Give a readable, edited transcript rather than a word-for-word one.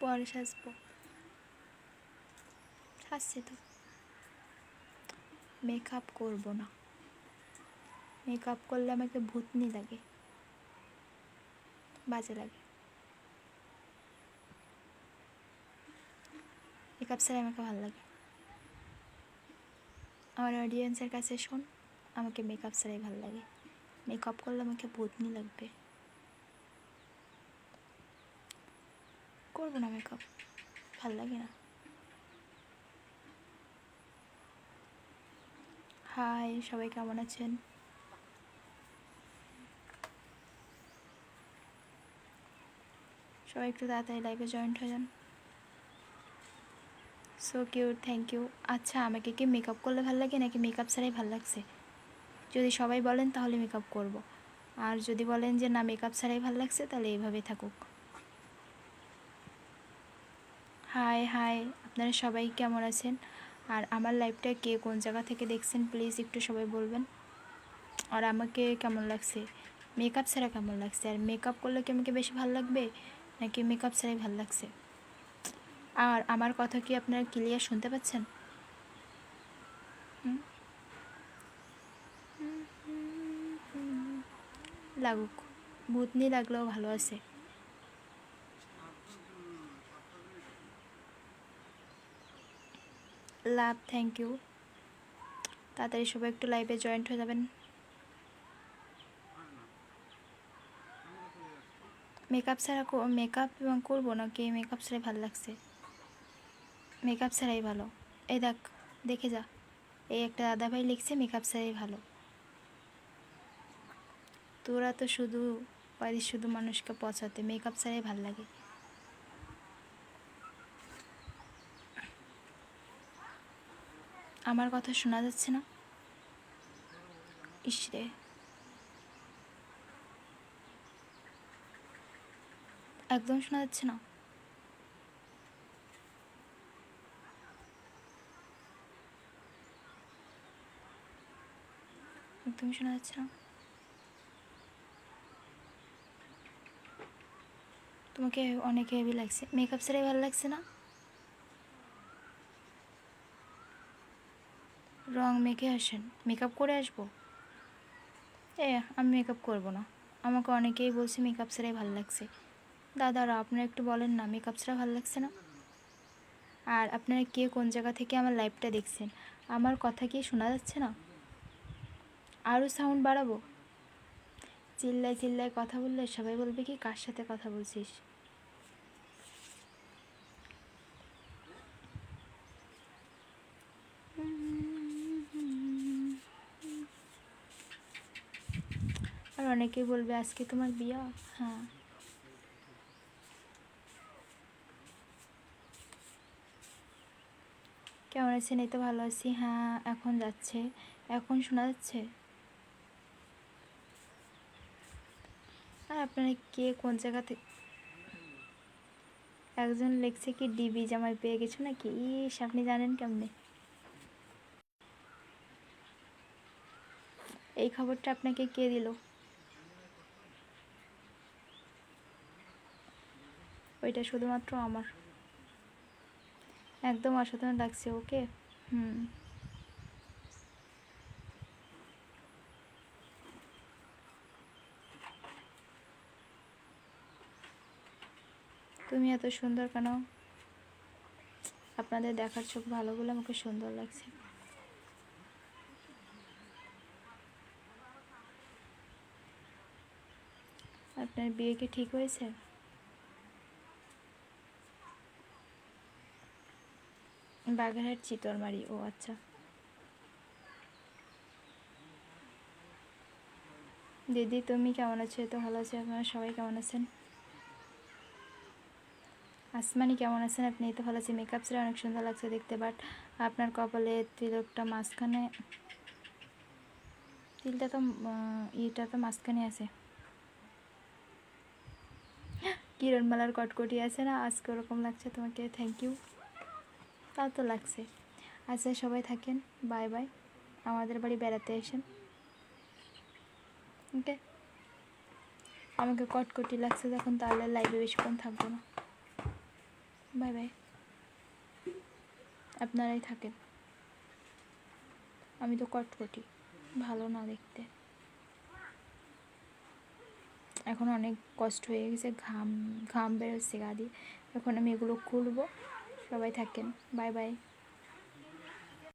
পরে সাজবো। সাজছি তো। মেকআপ করবো না, মেকআপ করলে আমাকে ভূতনি লাগে, বাজে লাগে। মেকআপ ছাড়াই আমাকে ভালো লাগে। আমার অডিয়েন্সের কাছে শোন, আমাকে মেকআপ ছাড়াই ভালো লাগে, মেকআপ করলে আমাকে ভূতনি লাগবে। করবো না মেকআপ, ভাল লাগে না। হাই, সবাই কেমন আছেন? সবাই একটু তাড়াতাড়ি লাইভে জয়েন্ট হয়ে যান। So cute, thank you. আচ্ছা, আমাকে কি মেকআপ করলে ভালো লাগে নাকি মেকআপ ছাড়াই ভালো লাগছে? যদি সবাই বলেন তাহলে মেকআপ করব, আর যদি বলেন যে না মেকআপ ছাড়াই ভালো লাগছে তাহলে এইভাবেই থাকুক। হাই হাই, আপনারা সবাই কেমন আছেন? আর আমার লাইভটা কে কোন জায়গা থেকে দেখছেন প্লিজ একটু সবাই বলবেন। আর আমাকে কেমন লাগছে, মেকআপ ছাড়া কেমন লাগছে, আর মেকআপ করলে কি আমাকে বেশি ভালো লাগবে নাকি মেকআপ ছাড়াই ভালো লাগছে? আর আমার কথা কি আপনারা ক্লিয়ার শুনতে পাচ্ছেন? লাগুক, ভূতনি লাগলেও ভালো আছে। লাভ, থ্যাংক ইউ। তাড়াতাড়ি সবাই একটু লাইভে জয়েন্ট হয়ে যাবেন। মেকআপ ছাড়া মেকআপ করবো নাকি মেকআপ ছাড়াই ভালো লাগছে? মেকআপ ছাড়াই ভালো। এই দেখ, দেখে যা, এই একটা দাদাভাই লিখছে মেকআপ ছাড়াই ভালো। তোরা তো শুধু পারিস শুধু মানুষকে পচাতে, মেকআপ ছাড়াই ভালো লাগে। আমার কথা শোনা যাচ্ছে না? ইসরে, একদম শোনা যাচ্ছে না। একদম শোনা যাচ্ছে না। তোমাকে অনেক হেভি লাগছে, মেকআপ ছাড়াই ভালো লাগছে না? রং মেখে আসেন, মেকআপ করে আসবো? আমি মেকআপ করবো না, আমাকে অনেকেই বলছে মেকআপ ছাড়াই ভালো লাগছে। দাদারা আপনারা একটু বলেন না মেকআপ ছাড়া ভালো লাগছে না? আর আপনারা কে কোন জায়গা থেকে আমার লাইভটা দেখছেন, আমার কথা কি শোনা যাচ্ছে না? আরও সাউন্ড বাড়াবো? চিল্লায় চিল্লায় কথা বললে সবাই বলবে কি কার সাথে কথা বলছিস। আর অনেকেই বলবে আজকে তোমার বিয়া। হ্যাঁ, কেমন আছেন? এই তো ভালো আছি। হ্যাঁ, এখন যাচ্ছে, এখন শোনা যাচ্ছে। আর আপনারা কে কোন জায়গা থেকে? একজন লিখছে কি ডিবি জামাই পেয়ে গেছো নাকি? ইস, আপনি জানেন কেমনে? এই খবরটা আপনাকে কে দিল? ওইটা শুধুমাত্র আমার। একদম অসাধারণ লাগছে। ওকে, তুমি এত সুন্দর কেন? আপনাদের দেখার চোখ ভালো বলে আমাকে সুন্দর লাগছে। আপনার বিয়ে কি ঠিক হয়েছে? বাগেরহাট চিতলমারি। ও আচ্ছা। দিদি তুমি কেমন আছো? তো ভালো আছি। আপনারা সবাই কেমন আছেন? আসমানি কেমন আছেন আপনি? তো ভালো আছি। মেকআপ ছাড়া অনেক সুন্দর লাগছে দেখতে, বাট আপনার কপালে তিলকটা মাঝখানে, তিলটা তো ইটা তো মাঝখানে আছে। কিরণমালার কটকটি আছে না, আজকে ওরকম লাগছে তোমাকে। Thank you. তা তো লাগছে। আচ্ছা, সবাই থাকেন, বাই বাই। আমাদের বাড়ি বেড়াতে আসেন। ওকে, আমাকে কটকটি লাগছে যখন, তাহলে লাইভে বেশিক্ষণ থাকবো না। Bye bye. আপনারাই থাকেন। আমি তো কটকটি, ভালো না দেখতে। এখন অনেক কষ্ট হয়ে গেছে, ঘাম ঘাম বেরোচ্ছে গা দিয়ে। এখন আমি এগুলো খুলবো। সবাই থাকেন, বাই বাই।